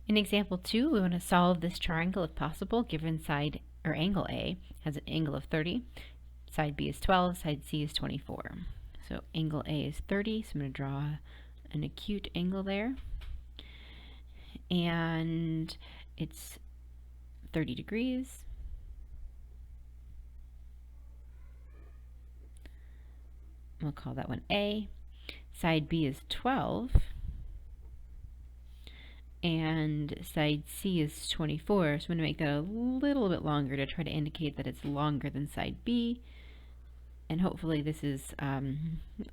In example 2, we want to solve this triangle if possible, given side or angle A has an angle of 30, side B is 12, side C is 24. So angle A is 30, so I'm going to draw an acute angle there. And it's 30 degrees. We'll call that one A. Side B is 12. And side C is 24, so I'm going to make that a little bit longer to try to indicate that it's longer than side B. And hopefully this is a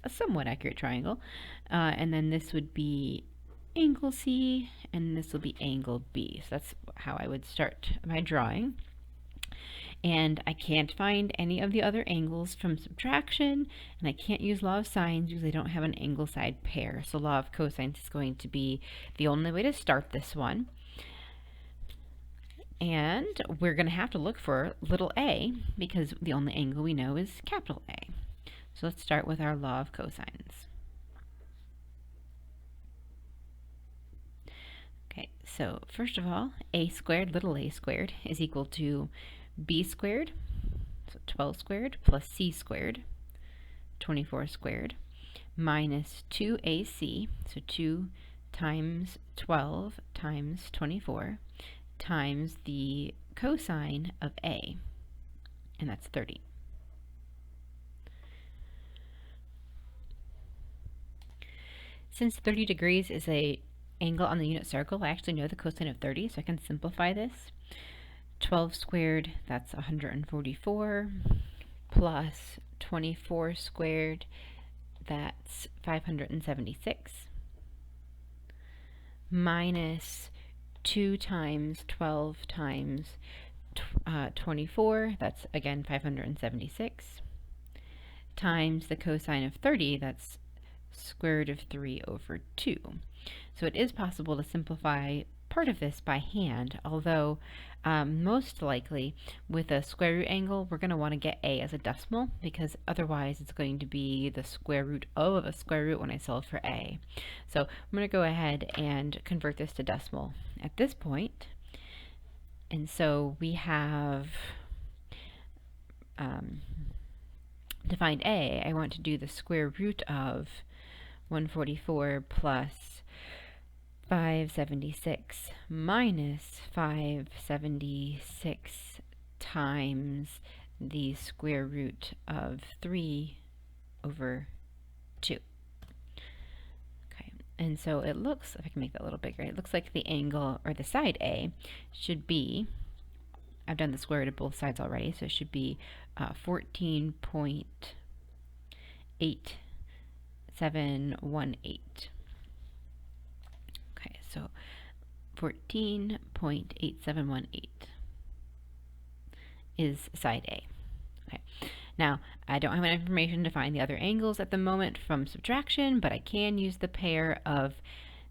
somewhat accurate triangle. And then this would be angle C, and this will be angle B. So that's how I would start my drawing. And I can't find any of the other angles from subtraction, and I can't use law of sines because I don't have an angle side pair. So law of cosines is going to be the only way to start this one. And we're going to have to look for little a because the only angle we know is capital A. So let's start with our law of cosines. Okay, so first of all, a squared, little a squared, is equal to b squared, so 12 squared, plus c squared, 24 squared, minus 2ac, so 2 times 12 times 24, times the cosine of a, and that's 30. Since 30 degrees is an angle on the unit circle, I actually know the cosine of 30, so I can simplify this. 12 squared, that's 144, plus 24 squared, that's 576, minus 2 times 12 times 24, that's again 576, times the cosine of 30, that's square root of 3 over 2. So it is possible to simplify part of this by hand, although most likely with a square root angle we're going to want to get a as a decimal because otherwise it's going to be the square root of a square root when I solve for a. So I'm going to go ahead and convert this to decimal at this point. And so we have to find a, I want to do the square root of 144 plus 576 minus 576 times the square root of 3 over 2. Okay, and so it looks, if I can make that a little bigger, it looks like the angle, or the side A, should be, I've done the square root of both sides already, so it should be 14.8718. Okay, so 14.8718 is side A. Okay, now I don't have enough information to find the other angles at the moment from subtraction, but I can use the pair of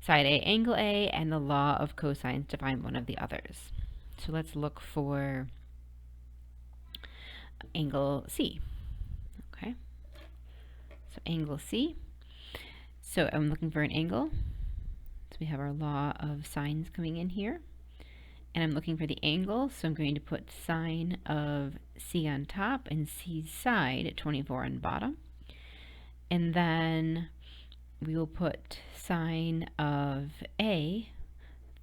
side A, angle A, and the law of cosines to find one of the others. So let's look for angle C. Okay, so angle C. So I'm looking for an angle. So we have our law of sines coming in here. And I'm looking for the angle, so I'm going to put sine of C on top and C's side at 24 on bottom. And then we will put sine of A,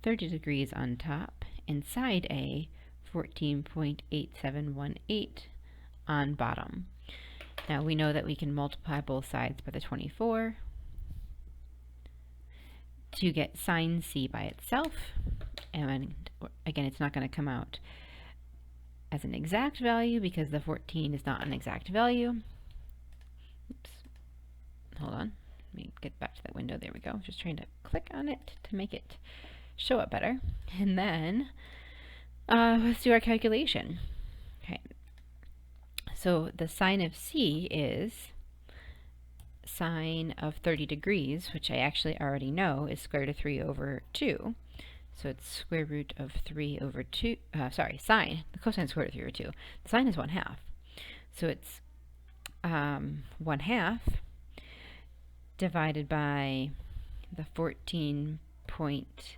30 degrees on top, and side A, 14.8718 on bottom. Now we know that we can multiply both sides by the 24 to get sine C by itself, and again it's not going to come out as an exact value because the 14 is not an exact value. Oops. Hold on, let me get back to that window. There we go. Just trying to click on it to make it show up better. And then let's do our calculation. Okay, so the sine of C is sine of 30 degrees, which I actually already know is square root of 3 over 2. So it's square root of 3 over 2, sine, the cosine is square root of 3 over 2. The sine is 1/2. So it's 1/2 divided by the 14.8718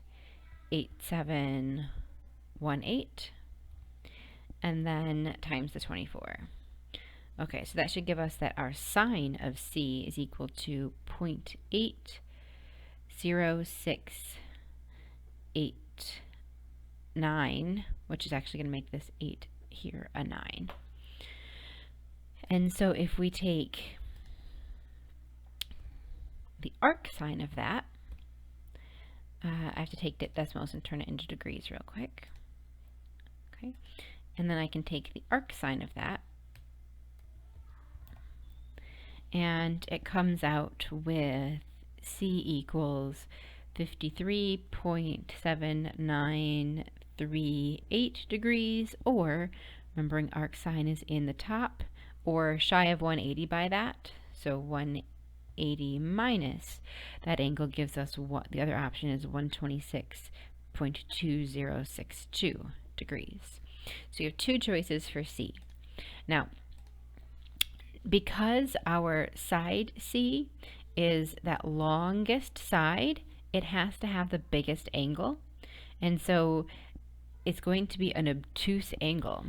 0.8718, and then times the 24. Okay, so that should give us that our sine of C is equal to 0.80689, which is actually going to make this 8 here a 9. And so if we take the arc sine of that, I have to take decimals and turn it into degrees real quick. Okay, and then I can take the arc sine of that, and it comes out with C equals 53.7938 degrees, or remembering arc sine is in the top, or shy of 180 by that, so 180 minus that angle gives us what the other option is 126.2062 degrees. So you have two choices for C. Now, because our side C is that longest side, it has to have the biggest angle, and so it's going to be an obtuse angle.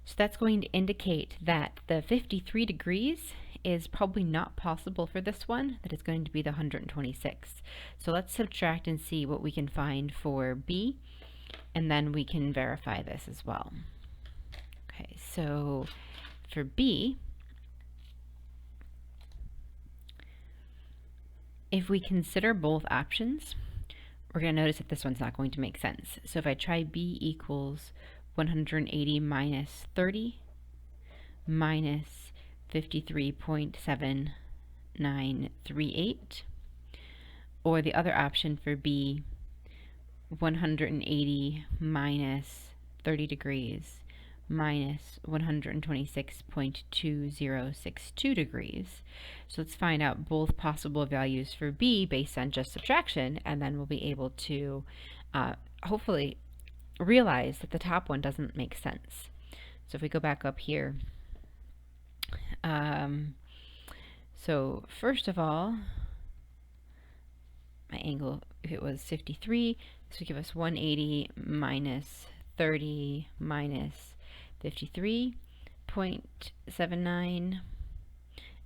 So that's going to indicate that the 53 degrees is probably not possible for this one, that it's going to be the 126. So let's subtract and see what we can find for B, and then we can verify this as well. Okay, so for B, if we consider both options, we're going to notice that this one's not going to make sense. So if I try B equals 180 minus 30 minus 53.7938, or the other option for B, 180 minus 30 degrees minus 126.2062 degrees. So let's find out both possible values for B based on just subtraction, and then we'll be able to hopefully realize that the top one doesn't make sense. So if we go back up here, so first of all, my angle, if it was 53, this would give us 180 minus 30 minus 53.79,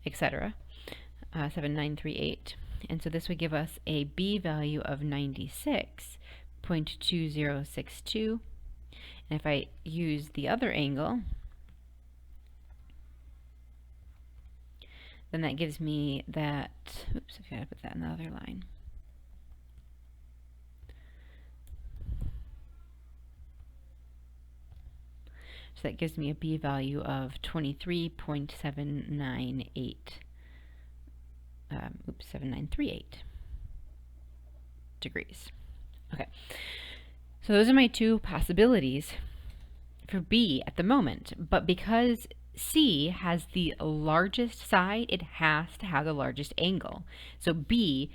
etc., 7938. And so this would give us a B value of 96.2062. And if I use the other angle, then that gives me that, oops, I've got to put that in the other line. So that gives me a B value of 23.798, 7938 degrees. Okay, so those are my two possibilities for B at the moment, but because C has the largest side, it has to have the largest angle. So B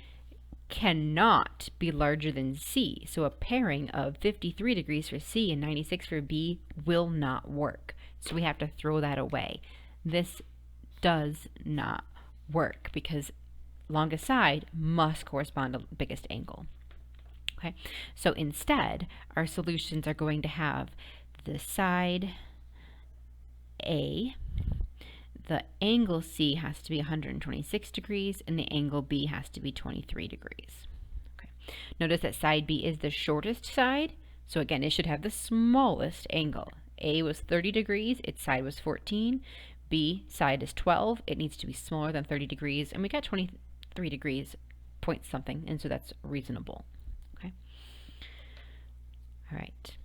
cannot be larger than C. So a pairing of 53 degrees for C and 96 for B will not work. So we have to throw that away. This does not work because longest side must correspond to biggest angle. Okay, so instead, our solutions are going to have the side A, the angle C has to be 126 degrees, and the angle B has to be 23 degrees. Okay. Notice that side B is the shortest side, so again, it should have the smallest angle. A was 30 degrees, its side was 14. B side is 12, it needs to be smaller than 30 degrees, and we got 23 degrees point something, and so that's reasonable. Okay. All right.